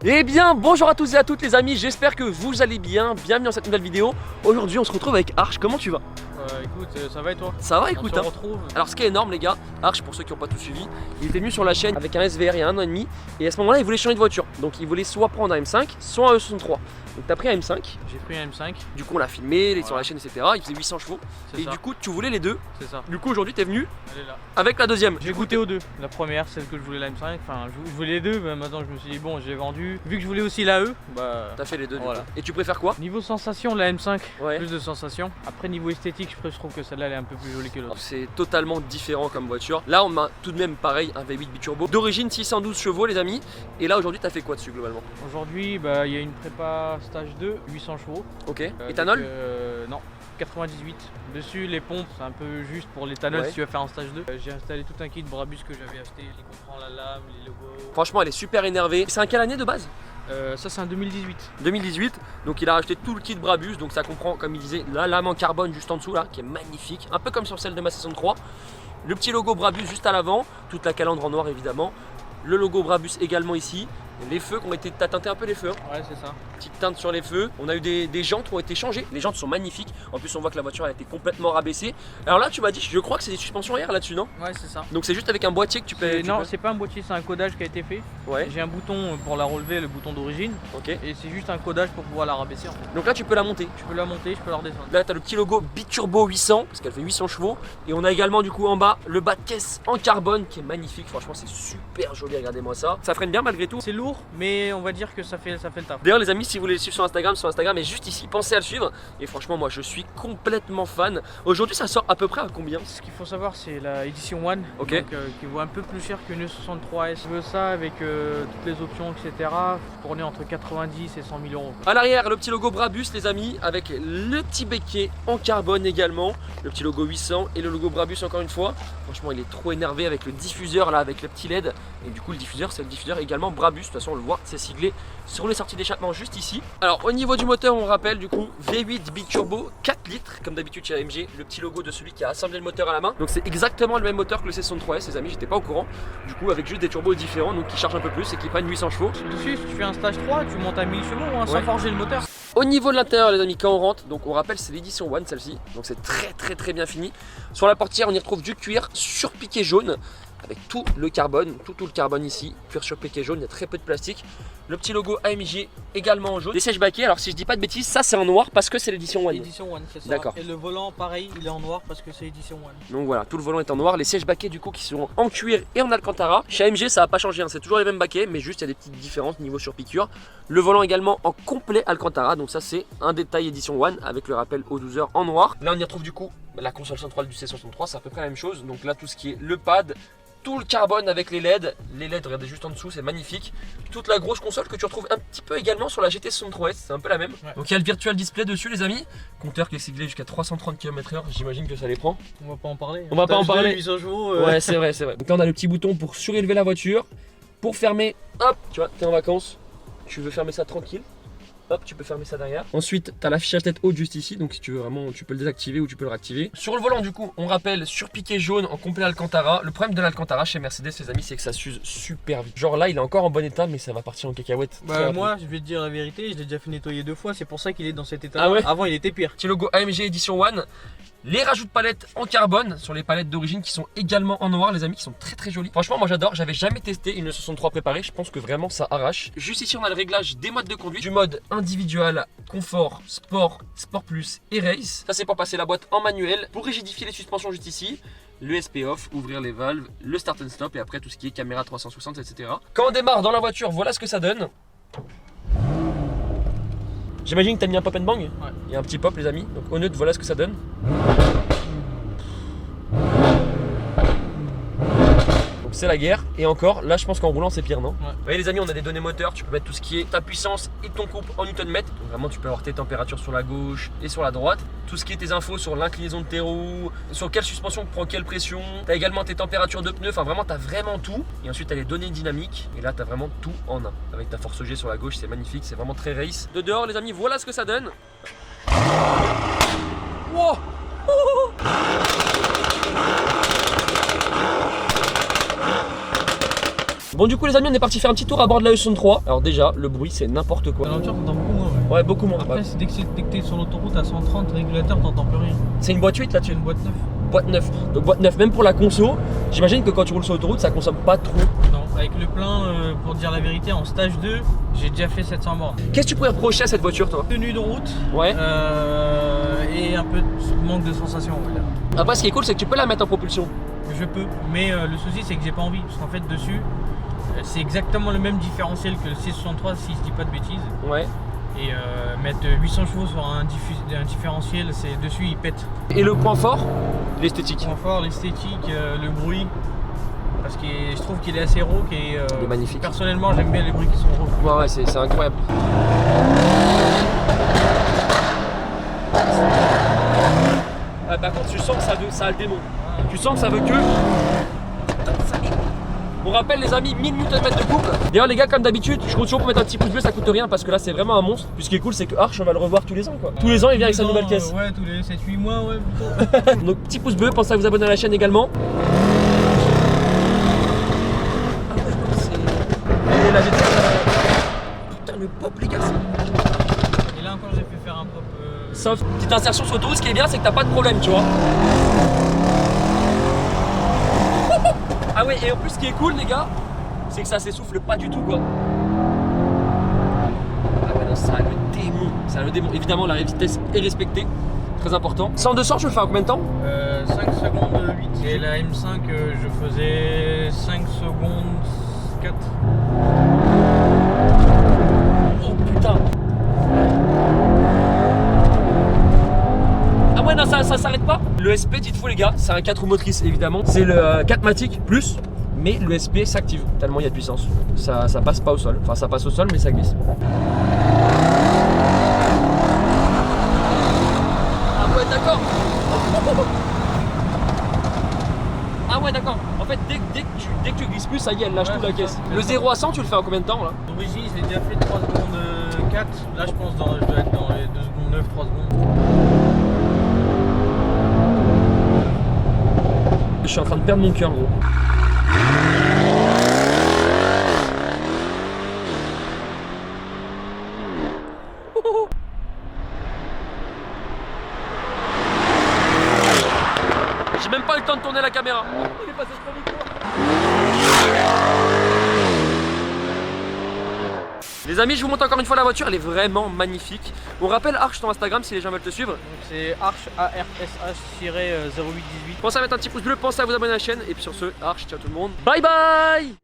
Eh bien, bonjour à tous et à toutes les amis, j'espère que vous allez bien, bienvenue dans cette nouvelle vidéo. Aujourd'hui on se retrouve avec Arch, comment tu vas? Écoute, ça va et toi? Ça va, écoute, on se retrouve. Alors ce qui est énorme les gars, Arch pour ceux qui n'ont pas tout suivi, il était venu sur la chaîne avec un SVR il y a 1 an et demi. Et à ce moment là il voulait changer de voiture, donc il voulait soit prendre un M5, soit un E63. Donc t'as pris un M5, J'ai pris un M5, du coup on l'a filmé, il est sur Voilà. la chaîne etc, il faisait 800 chevaux. c'est Et ça, du coup tu voulais les deux, c'est ça. du coup aujourd'hui t'es venu Elle est là. avec la deuxième. J'ai goûté aux deux. La première, celle que je voulais la M5, enfin je voulais les deux, mais maintenant je me suis dit bon, j'ai vendu. Vu que je voulais aussi la E, bah T'as fait les deux du Voilà. coup. Et tu préfères quoi? niveau sensation, la M5, Ouais. plus de sensation. Après niveau esthétique, je trouve que celle-là elle est un peu plus jolie que l'autre. C'est totalement différent comme voiture. Là on a tout de même pareil un V8 biturbo d'origine 612 chevaux les amis. Et là aujourd'hui t'as fait quoi dessus globalement? Aujourd'hui, bah il y a une prépa stage 2, 800 chevaux. Ok. Avec, Éthanol? Non. 98. Dessus, les pompes, c'est un peu juste pour l'éthanol Ouais. si tu veux faire un stage 2. J'ai installé tout un kit Brabus que j'avais acheté, qui comprend la lame, les logos. Franchement elle est super énervée. C'est un quelle année de base? Ça c'est un 2018. 2018, donc il a racheté tout le kit Brabus, donc ça comprend comme il disait la lame en carbone juste en dessous là, qui est magnifique, un peu comme sur celle de ma 63. Le petit logo Brabus juste à l'avant, toute la calandre en noir évidemment. Le logo Brabus également ici. Les feux qui ont été, t'as teinté un peu les feux, hein. Ouais, c'est ça. Petite teinte sur les feux. On a eu des jantes qui ont été changées. Les jantes sont magnifiques. En plus, on voit que la voiture a été complètement rabaissée. Alors là, tu m'as dit, je crois que c'est des suspensions air là-dessus, non? Ouais, c'est ça. Donc c'est juste avec un boîtier que tu peux. Non, c'est pas un boîtier, c'est un codage qui a été fait. Ouais, J'ai un bouton pour la relever, le bouton d'origine, ok. et c'est juste un codage pour pouvoir la rabaisser en fait. Donc là, tu peux la monter. Je peux la monter, je peux la redescendre. Là, tu as le petit logo Biturbo 800 parce qu'elle fait 800 chevaux. Et on a également du coup en bas le bas de caisse en carbone qui est magnifique. Franchement, c'est super joli. Regardez-moi ça. Ça freine bien malgré tout. C'est lourd, mais on va dire que ça fait le taf. D'ailleurs, les amis, si vous voulez le suivre sur Instagram est juste ici. Pensez à le suivre. Et franchement, moi, je suis complètement fan. Aujourd'hui, ça sort à peu près à combien? Ce qu'il faut savoir, c'est la Edition One, Ok. donc, qui vaut un peu plus cher qu'une 63S. Je veux ça avec toutes les options, etc. Pour on est entre 90 et 100 000 euros. À l'arrière, le petit logo Brabus, les amis, avec le petit béquet en carbone également. Le petit logo 800 et le logo Brabus encore une fois. Franchement, il est trop énervé avec le diffuseur là, avec le petit LED. Et du coup, le diffuseur, c'est le diffuseur également Brabus. De toute façon, on le voit, c'est siglé sur les sorties d'échappement juste ici. Alors, au niveau du moteur, on rappelle du coup V8 biturbo 4 litres, comme d'habitude chez AMG. Le petit logo de celui qui a assemblé le moteur à la main. Donc, c'est exactement le même moteur que le C63S, les amis. J'étais pas au courant. Du coup, avec juste des turbos différents, donc qui chargent un peu plus et qui prennent 800 chevaux. Dessus, si tu fais un stage 3, tu montes à 1000 chevaux hein, sans Ouais. forger le moteur. Au niveau de l'intérieur les amis, quand on rentre, donc on rappelle c'est l'édition One celle-ci, donc c'est très bien fini. Sur la portière on y retrouve du cuir surpiqué jaune avec tout le carbone, tout le carbone ici, cuir surpiqué jaune, il y a très peu de plastique. Le petit logo AMG également en jaune. Les sièges baquets, alors si je dis pas de bêtises, ça c'est en noir parce que c'est l'édition One. Edition One, c'est ça. D'accord. Et le volant, pareil, il est en noir parce que c'est Edition One. Donc voilà, tout le volant est en noir. Les sièges baquets du coup qui seront en cuir et en alcantara. Chez AMG ça n'a pas changé, hein. C'est toujours les mêmes baquets, mais juste il y a des petites différences niveau surpiqûre. Le volant également en complet alcantara, donc ça c'est un détail édition One avec le rappel aux 12 heures en noir. Là on y retrouve du coup la console centrale du C63, c'est à peu près la même chose. Donc là tout ce qui est le pad, tout le carbone avec les LED, regardez juste en dessous, c'est magnifique. Toute la grosse console que tu retrouves un petit peu également sur la GT63S, c'est un peu la même. Ouais. Donc il y a le virtual display dessus les amis, compteur qui est siglé jusqu'à 330 km/h, j'imagine que ça les prend. On va pas en parler. On va pas en Stage 2, parler. 800 chevaux, Ouais, c'est vrai, c'est vrai. Donc là, on a le petit bouton pour surélever la voiture, pour fermer. Hop, tu vois, t'es en vacances, tu veux fermer ça tranquille. Hop, tu peux fermer ça derrière. Ensuite, tu as l'affichage tête haute juste ici, donc si tu veux vraiment, tu peux le désactiver ou tu peux le réactiver. Sur le volant, du coup, on rappelle surpiqué jaune en complet Alcantara. Le problème de l'Alcantara chez Mercedes, les amis, c'est que ça s'use super vite. Genre là, il est encore en bon état, mais ça va partir en cacahuète. très Bah rapide. moi je vais te dire la vérité, je l'ai déjà fait nettoyer 2 fois, c'est pour ça qu'il est dans cet état. Ah ouais. Avant il était pire. Petit logo AMG Edition One. Les rajouts de palettes en carbone sur les palettes d'origine qui sont également en noir les amis, qui sont très jolies. Franchement moi j'adore, j'avais jamais testé une 63 préparée, je pense que vraiment ça arrache. Juste ici on a le réglage des modes de conduite, du mode individuel, confort, sport, sport plus et race. Ça c'est pour passer la boîte en manuel, pour rigidifier les suspensions juste ici. Le SP off, ouvrir les valves, le start and stop et après tout ce qui est caméra 360 etc. Quand on démarre dans la voiture, voilà ce que ça donne. J'imagine que t'as mis un pop and bang. Ouais. Il y a un petit pop les amis, donc au neutre voilà ce que ça donne. Donc c'est la guerre, et encore là je pense qu'en roulant c'est pire non? Ouais. Vous voyez les amis, on a des données moteurs, tu peux mettre tout ce qui est ta puissance et ton couple en Nm. Donc vraiment tu peux avoir tes températures sur la gauche et sur la droite. Tout ce qui est tes infos sur l'inclinaison de tes roues, sur quelle suspension prend quelle pression. Tu as également tes températures de pneus, enfin vraiment tu as vraiment tout. Et ensuite tu as les données dynamiques, et là tu as vraiment tout en un. Avec ta force G sur la gauche, c'est magnifique, c'est vraiment très race. De dehors les amis, voilà ce que ça donne. Wow. Bon du coup les amis, on est parti faire un petit tour à bord de la E63. Alors déjà, le bruit c'est n'importe quoi. Dans la voiture, t'entends beaucoup moins. Ouais. Ouais, beaucoup moins. Après, dès que t'es sur l'autoroute à 130, régulateur, t'entends plus rien. C'est une boîte 8 là-dessus. C'est une boîte neuve. Boîte 9. Donc boîte 9, même pour la conso, j'imagine que quand tu roules sur l'autoroute, ça consomme pas trop. Non, avec le plein, pour dire la vérité, en stage 2, j'ai déjà fait 700 bornes. Qu'est-ce que tu pourrais reprocher à cette voiture toi? Tenue de route Ouais. et un peu de manque de sensation, on va dire. Après ce qui est cool c'est que tu peux la mettre en propulsion. Je peux, mais le souci c'est que j'ai pas envie, parce qu'en fait dessus, c'est exactement le même différentiel que le C63 si je dis pas de bêtises. Ouais. Et mettre 800 chevaux sur un différentiel, c'est dessus il pète. Et le point fort, l'esthétique. Le point fort, l'esthétique, le bruit, parce que je trouve qu'il est assez rauque et Il est magnifique. personnellement j'aime bien les bruits qui sont rauques. Ouais, c'est incroyable. Ah, par contre, tu sens que ça a le démon. Tu sens que ça veut que. On rappelle les amis, 1000 Nm de couple. D'ailleurs les gars, comme d'habitude, je compte toujours pour mettre un petit pouce bleu, ça coûte rien parce que là c'est vraiment un monstre. Puis ce qui est cool c'est que Arch on va le revoir tous les ans quoi. Tous les ans il vient avec sa nouvelle caisse. Ouais, tous les 7-8 mois, ouais plutôt. Donc petit pouce bleu, pensez à vous abonner à la chaîne également. Et la GTR, putain le pop les gars. Et là encore j'ai fait faire un pop. Sauf petite insertion sur l'autoroute, ce qui est bien c'est que t'as pas de problème tu vois. Ah ouais, et en plus ce qui est cool les gars, c'est que ça s'essouffle pas du tout quoi. Ah ouais non, ça a le démon, ça a le démon. Évidemment la vitesse est respectée, très important. 100-200 je le fais en combien de temps? 5 secondes 8. Et la M5 je faisais 5 secondes 4. Oh putain. Ah ouais non ça s'arrête pas. Le SP dites-vous les gars, c'est un 4 roues motrices évidemment. C'est le 4matic plus, mais le SP s'active tellement il y a de puissance. Ça passe pas au sol, enfin ça passe au sol mais ça glisse. Ah ouais d'accord. Ah ouais d'accord. En fait dès que tu glisses plus, ça y est, elle lâche tout la caisse. Le 0 à 100 tu le fais en combien de temps là? D'origine j'ai déjà fait 3 secondes 4. Là je pense je dois être dans les 2 secondes 9, 3 secondes. Je suis en train de perdre mon cœur gros. J'ai même pas eu le temps de tourner la caméra. Il est passé trop vite. Les amis, je vous montre encore une fois la voiture, elle est vraiment magnifique. On rappelle Arch ton Instagram si les gens veulent te suivre. C'est Arch ARSH-0818. Pensez à mettre un petit pouce bleu, pensez à vous abonner à la chaîne. Et puis sur ce, Arch, ciao tout le monde. Bye bye.